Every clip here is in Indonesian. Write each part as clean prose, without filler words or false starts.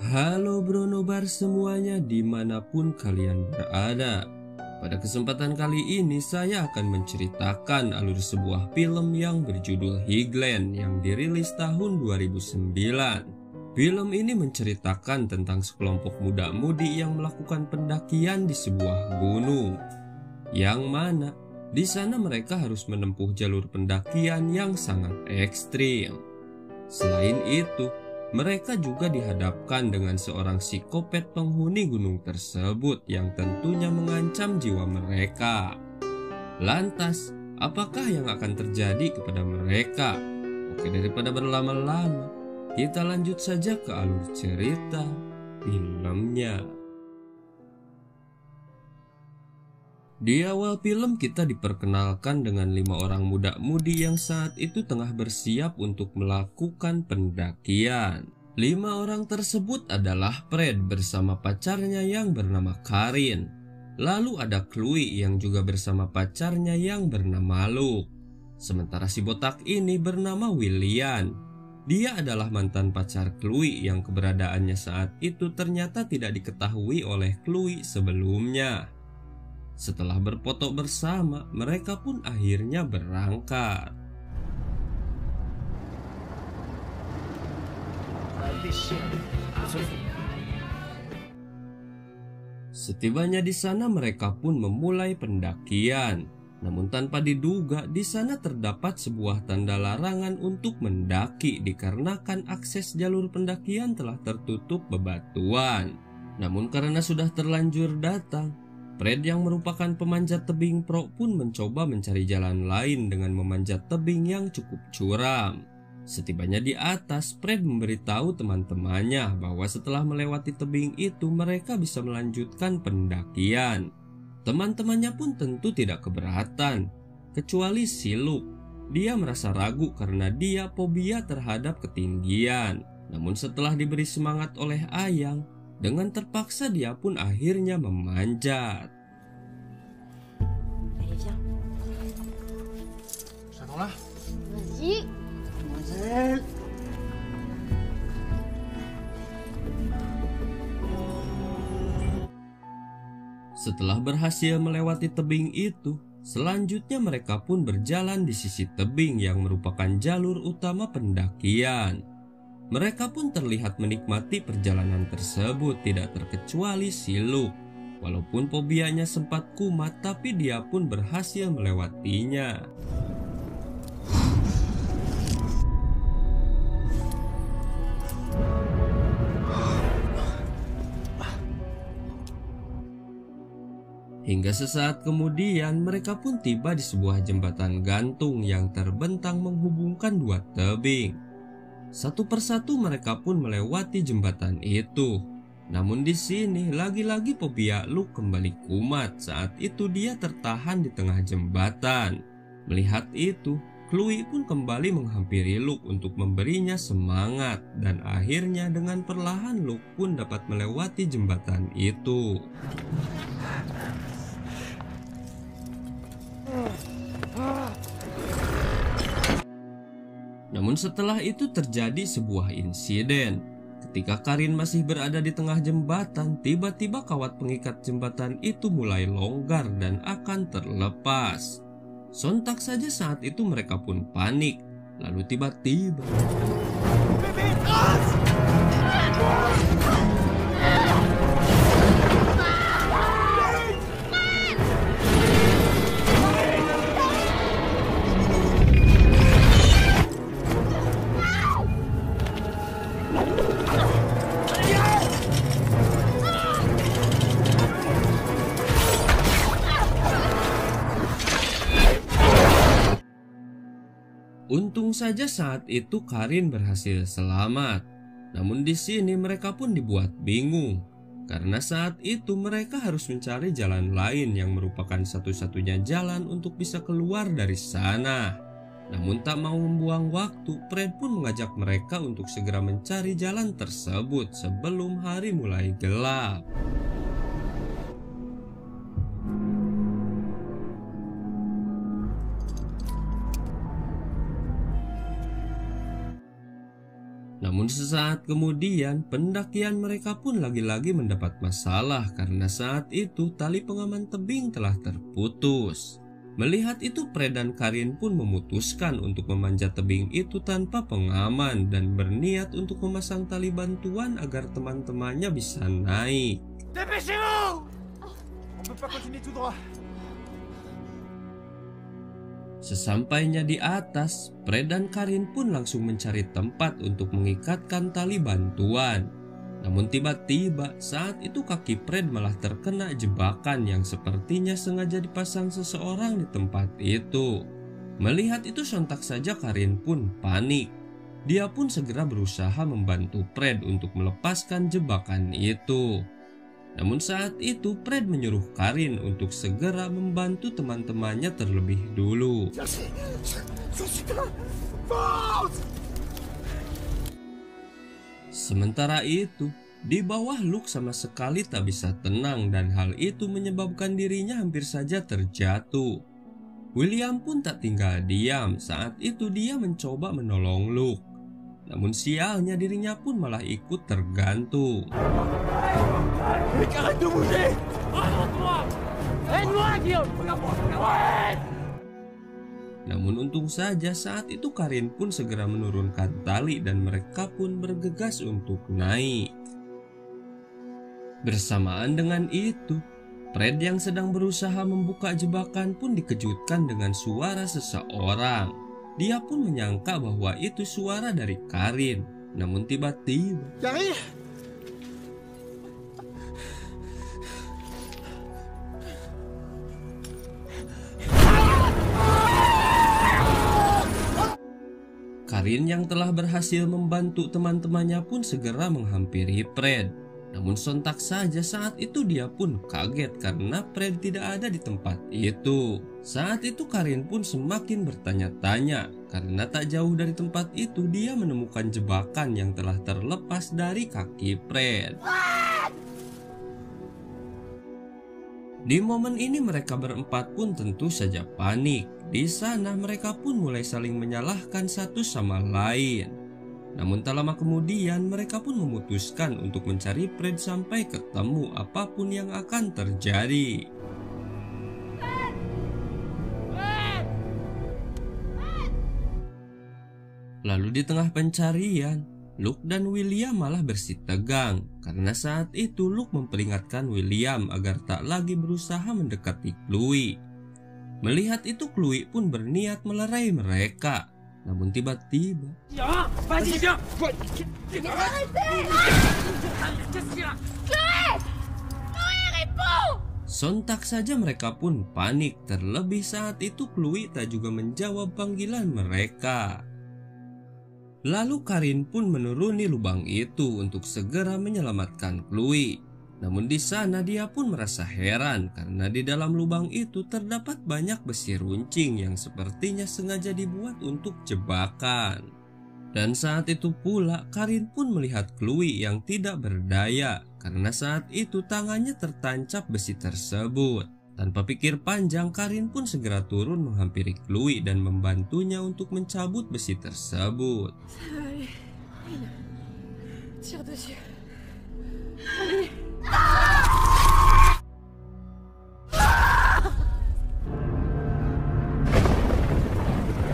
Halo Bro Nobar semuanya dimanapun kalian berada. Pada kesempatan kali ini saya akan menceritakan alur sebuah film yang berjudul Highlander yang dirilis tahun 2009. Film ini menceritakan tentang sekelompok muda-mudi yang melakukan pendakian di sebuah gunung. Yang mana di sana mereka harus menempuh jalur pendakian yang sangat ekstrim. Selain itu, mereka juga dihadapkan dengan seorang psikopat penghuni gunung tersebut yang tentunya mengancam jiwa mereka. Lantas, apakah yang akan terjadi kepada mereka? Oke, daripada berlama-lama, kita lanjut saja ke alur cerita filmnya. Di awal film kita diperkenalkan dengan 5 orang muda-mudi yang saat itu tengah bersiap untuk melakukan pendakian. 5 orang tersebut adalah Fred bersama pacarnya yang bernama Karin. Lalu ada Chloe yang juga bersama pacarnya yang bernama Luke. Sementara si botak ini bernama William. Dia adalah mantan pacar Chloe yang keberadaannya saat itu ternyata tidak diketahui oleh Chloe sebelumnya. Setelah berfoto bersama, mereka pun akhirnya berangkat. Setibanya di sana, mereka pun memulai pendakian. Namun tanpa diduga, di sana terdapat sebuah tanda larangan untuk mendaki dikarenakan akses jalur pendakian telah tertutup bebatuan. Namun karena sudah terlanjur datang, Fred yang merupakan pemanjat tebing pro pun mencoba mencari jalan lain dengan memanjat tebing yang cukup curam. Setibanya di atas, Fred memberitahu teman-temannya bahwa setelah melewati tebing itu mereka bisa melanjutkan pendakian. Teman-temannya pun tentu tidak keberatan, kecuali si Luke. Dia merasa ragu karena dia fobia terhadap ketinggian. Namun setelah diberi semangat oleh Ayang, dengan terpaksa dia pun akhirnya memanjat. Sanolah. Vas-y. Mademoiselle. Setelah berhasil melewati tebing itu, selanjutnya mereka pun berjalan di sisi tebing yang merupakan jalur utama pendakian. Mereka pun terlihat menikmati perjalanan tersebut, tidak terkecuali si Luke. Walaupun fobianya sempat kumat, tapi dia pun berhasil melewatinya. Hingga sesaat kemudian mereka pun tiba di sebuah jembatan gantung yang terbentang menghubungkan 2 tebing. Satu persatu mereka pun melewati jembatan itu. Namun di sini lagi-lagi fobia Luke kembali kumat. Saat itu dia tertahan di tengah jembatan. Melihat itu, Chloe pun kembali menghampiri Luke untuk memberinya semangat. Dan akhirnya dengan perlahan Luke pun dapat melewati jembatan itu. Namun setelah itu terjadi sebuah insiden. Ketika Karin masih berada di tengah jembatan, tiba-tiba kawat pengikat jembatan itu mulai longgar dan akan terlepas. Sontak saja saat itu mereka pun panik. Lalu tiba-tiba untung saja saat itu Karin berhasil selamat. Namun di sini mereka pun dibuat bingung. Karena saat itu mereka harus mencari jalan lain yang merupakan satu-satunya jalan untuk bisa keluar dari sana. Namun tak mau membuang waktu, Fred pun mengajak mereka untuk segera mencari jalan tersebut sebelum hari mulai gelap. Namun sesaat kemudian pendakian mereka pun lagi-lagi mendapat masalah karena saat itu tali pengaman tebing telah terputus. Melihat itu Fred dan Karin pun memutuskan untuk memanjat tebing itu tanpa pengaman dan berniat untuk memasang tali bantuan agar teman-temannya bisa naik. Dépêchez-vous! On peut pas continuer tout droit. Sesampainya di atas, Fred dan Karin pun langsung mencari tempat untuk mengikatkan tali bantuan. Namun tiba-tiba saat itu kaki Fred malah terkena jebakan yang sepertinya sengaja dipasang seseorang di tempat itu. Melihat itu sontak saja Karin pun panik. Dia pun segera berusaha membantu Fred untuk melepaskan jebakan itu. Namun saat itu Fred menyuruh Karin untuk segera membantu teman-temannya terlebih dulu. Sementara itu, di bawah Luke sama sekali tak bisa tenang dan hal itu menyebabkan dirinya hampir saja terjatuh. William pun tak tinggal diam, saat itu dia mencoba menolong Luke. Namun sialnya dirinya pun malah ikut tergantung. Namun untung saja saat itu Karin pun segera menurunkan tali dan mereka pun bergegas untuk naik. Bersamaan dengan itu, Fred yang sedang berusaha membuka jebakan pun dikejutkan dengan suara seseorang. Dia pun menyangka bahwa itu suara dari Karin. Namun tiba-tiba Karin yang telah berhasil membantu teman-temannya pun segera menghampiri Fred. Namun sontak saja saat itu dia pun kaget karena Fred tidak ada di tempat itu. Saat itu Karin pun semakin bertanya-tanya karena tak jauh dari tempat itu dia menemukan jebakan yang telah terlepas dari kaki Fred. Di momen ini mereka berempat pun tentu saja panik. Di sana mereka pun mulai saling menyalahkan satu sama lain. Namun tak lama kemudian mereka pun memutuskan untuk mencari Fred sampai ketemu apapun yang akan terjadi. Lalu di tengah pencarian, Luke dan William malah bersitegang karena saat itu Luke memperingatkan William agar tak lagi berusaha mendekati Chloe. Melihat itu Chloe pun berniat melerai mereka. Namun tiba-tiba sontak saja mereka pun panik. Terlebih saat itu Chloe tak juga menjawab panggilan mereka. Lalu Karin pun menuruni lubang itu untuk segera menyelamatkan Chloe. Namun di sana dia pun merasa heran karena di dalam lubang itu terdapat banyak besi runcing yang sepertinya sengaja dibuat untuk jebakan. Dan saat itu pula Karin pun melihat Chloe yang tidak berdaya karena saat itu tangannya tertancap besi tersebut. Tanpa pikir panjang Karin pun segera turun menghampiri Chloe dan membantunya untuk mencabut besi tersebut.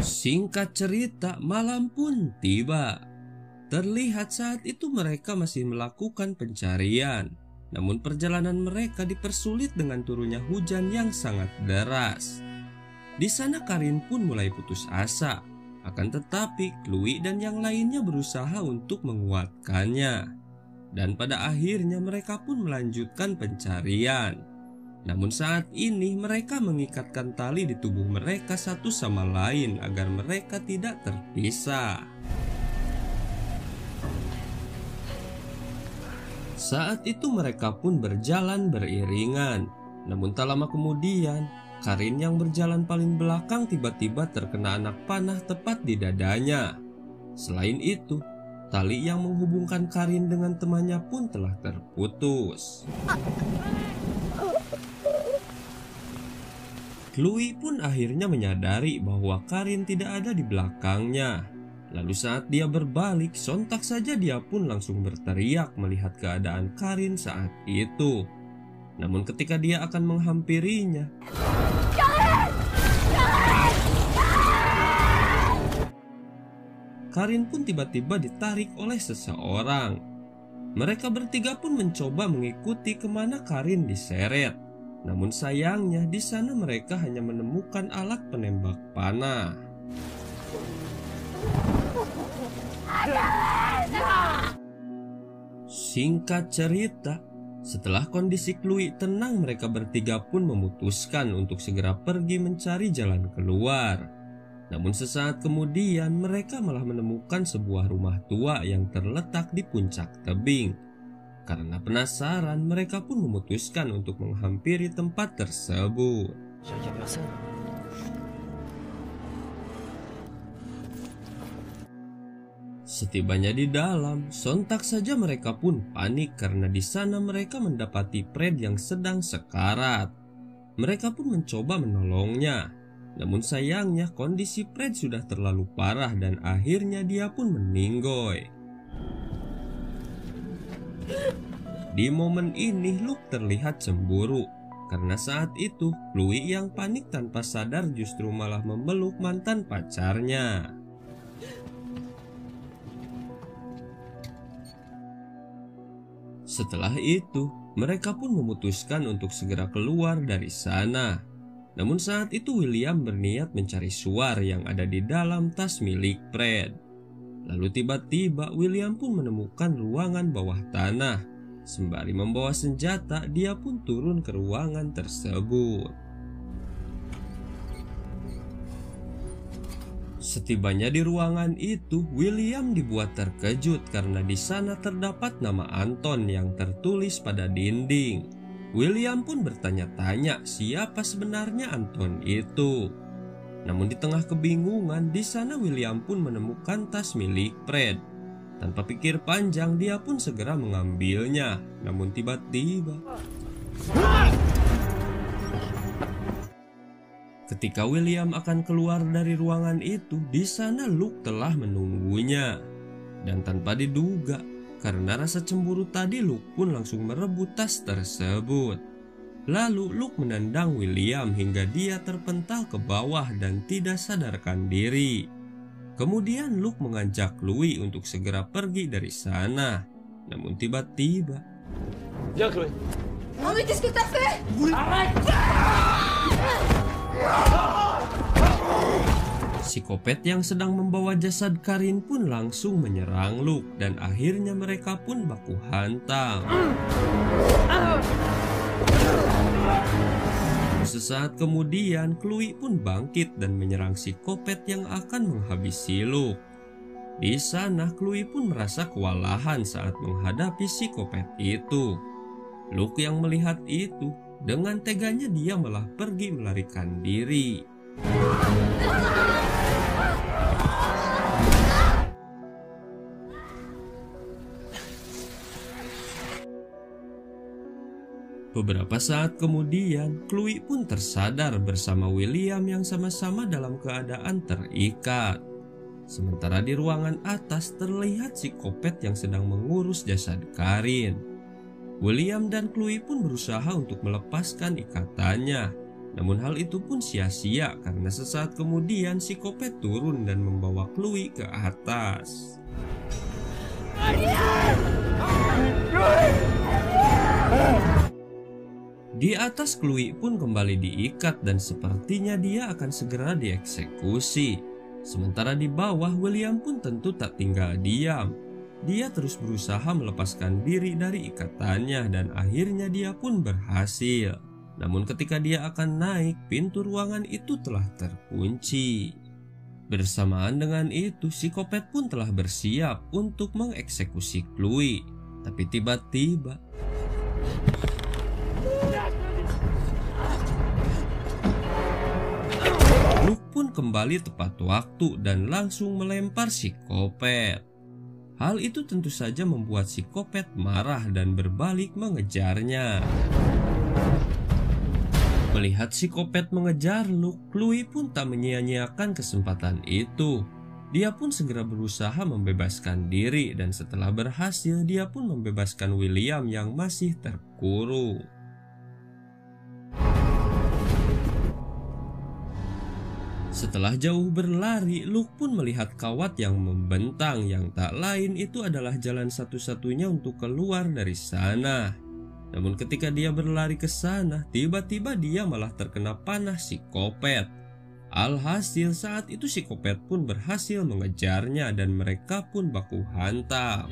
Singkat cerita, malam pun tiba. Terlihat saat itu mereka masih melakukan pencarian. Namun perjalanan mereka dipersulit dengan turunnya hujan yang sangat deras. Di sana Karin pun mulai putus asa. Akan tetapi Chloe dan yang lainnya berusaha untuk menguatkannya. Dan pada akhirnya mereka pun melanjutkan pencarian. Namun saat ini mereka mengikatkan tali di tubuh mereka satu sama lain agar mereka tidak terpisah. Saat itu mereka pun berjalan beriringan. Namun tak lama kemudian, Karin yang berjalan paling belakang tiba-tiba terkena anak panah tepat di dadanya. Selain itu, tali yang menghubungkan Karin dengan temannya pun telah terputus. Chloe pun akhirnya menyadari bahwa Karin tidak ada di belakangnya. Lalu saat dia berbalik, sontak saja dia pun langsung berteriak melihat keadaan Karin saat itu. Namun ketika dia akan menghampirinya, Karin pun tiba-tiba ditarik oleh seseorang. Mereka bertiga pun mencoba mengikuti kemana Karin diseret. Namun sayangnya di sana mereka hanya menemukan alat penembak panah. Singkat cerita, setelah kondisi Chloe tenang, mereka bertiga pun memutuskan untuk segera pergi mencari jalan keluar. Namun sesaat kemudian mereka malah menemukan sebuah rumah tua yang terletak di puncak tebing. Karena penasaran, mereka pun memutuskan untuk menghampiri tempat tersebut. Setibanya di dalam, sontak saja mereka pun panik karena di sana mereka mendapati Fred yang sedang sekarat. Mereka pun mencoba menolongnya. Namun sayangnya kondisi Fred sudah terlalu parah dan akhirnya dia pun meninggoy. Di momen ini Luke terlihat cemburu karena saat itu Chloe yang panik tanpa sadar justru malah memeluk mantan pacarnya. Setelah itu mereka pun memutuskan untuk segera keluar dari sana. Namun saat itu William berniat mencari suar yang ada di dalam tas milik Fred. Lalu tiba-tiba William pun menemukan ruangan bawah tanah. Sembari membawa senjata, dia pun turun ke ruangan tersebut. Setibanya di ruangan itu, William dibuat terkejut karena di sana terdapat nama Anton yang tertulis pada dinding. William pun bertanya-tanya siapa sebenarnya Anton itu. Namun di tengah kebingungan, di sana William pun menemukan tas milik Fred. Tanpa pikir panjang, dia pun segera mengambilnya. Namun tiba-tiba, ketika William akan keluar dari ruangan itu, di sana Luke telah menunggunya. Dan tanpa diduga, karena rasa cemburu tadi, Luke pun langsung merebut tas tersebut. Lalu Luke menendang William hingga dia terpental ke bawah dan tidak sadarkan diri. Kemudian Luke mengajak Chloe untuk segera pergi dari sana. Namun tiba-tiba, Viens Chloé. Oh mais qu'est-ce que t'as fait? psikopat yang sedang membawa jasad Karin pun langsung menyerang Luke dan akhirnya mereka pun baku hantam. Sesaat kemudian Chloe pun bangkit dan menyerang psikopat yang akan menghabisi Luke. Di sana Chloe pun merasa kewalahan saat menghadapi psikopat itu. Luke yang melihat itu, dengan teganya dia malah pergi melarikan diri. Beberapa saat kemudian, Chloe pun tersadar bersama William yang sama-sama dalam keadaan terikat. Sementara di ruangan atas terlihat psikopat yang sedang mengurus jasad Karin. William dan Chloe pun berusaha untuk melepaskan ikatannya. Namun hal itu pun sia-sia karena sesaat kemudian psikopat turun dan membawa Chloe ke atas. Di atas Chloe pun kembali diikat dan sepertinya dia akan segera dieksekusi. Sementara di bawah William pun tentu tak tinggal diam. Dia terus berusaha melepaskan diri dari ikatannya dan akhirnya dia pun berhasil. Namun ketika dia akan naik, pintu ruangan itu telah terkunci. Bersamaan dengan itu, psikopat pun telah bersiap untuk mengeksekusi Chloe. Tapi tiba-tiba Luke pun kembali tepat waktu dan langsung melempar psikopat. Hal itu tentu saja membuat psikopat marah dan berbalik mengejarnya. Melihat psikopat mengejar Luke, Chloe pun tak menyia-nyiakan kesempatan itu. Dia pun segera berusaha membebaskan diri dan setelah berhasil dia pun membebaskan William yang masih terkurung. Setelah jauh berlari, Luke pun melihat kawat yang membentang yang tak lain itu adalah jalan satu-satunya untuk keluar dari sana. Namun ketika dia berlari ke sana, tiba-tiba dia malah terkena panah psikopat. Alhasil saat itu psikopat pun berhasil mengejarnya dan mereka pun baku hantam.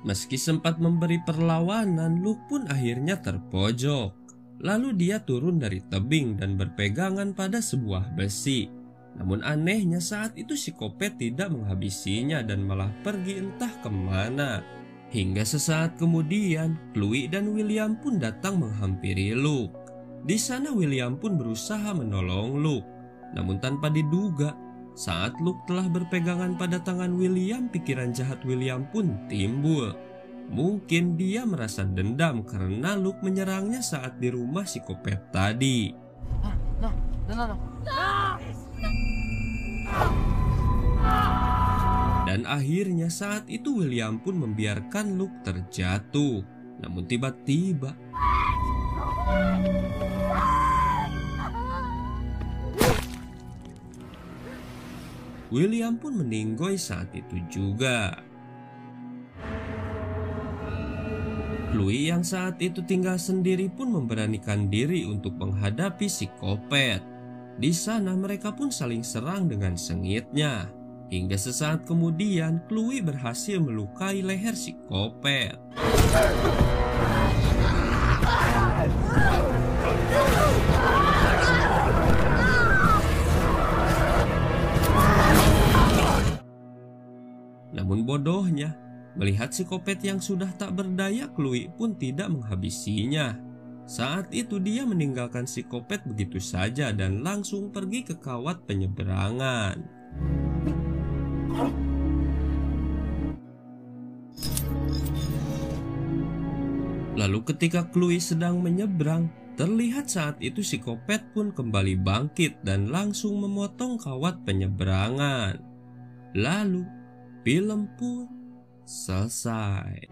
Meski sempat memberi perlawanan, Luke pun akhirnya terpojok. Lalu dia turun dari tebing dan berpegangan pada sebuah besi. Namun anehnya saat itu psikopat tidak menghabisinya dan malah pergi entah kemana. Hingga sesaat kemudian, Chloe dan William pun datang menghampiri Luke. Di sana William pun berusaha menolong Luke. Namun tanpa diduga, saat Luke telah berpegangan pada tangan William, pikiran jahat William pun timbul. Mungkin dia merasa dendam karena Luke menyerangnya saat di rumah psikopat tadi. Non. Dan akhirnya saat itu William pun membiarkan Luke terjatuh. Namun tiba-tiba William pun meninggoy saat itu juga. Chloe yang saat itu tinggal sendiri pun memberanikan diri untuk menghadapi psikopat. Di sana mereka pun saling serang dengan sengitnya. Hingga sesaat kemudian Chloe berhasil melukai leher psikopat. Namun bodohnya, melihat psikopat yang sudah tak berdaya, Chloe pun tidak menghabisinya. Saat itu dia meninggalkan psikopat begitu saja dan langsung pergi ke kawat penyeberangan. Lalu ketika Chloe sedang menyeberang, terlihat saat itu psikopat pun kembali bangkit dan langsung memotong kawat penyeberangan. Lalu film pun selesai.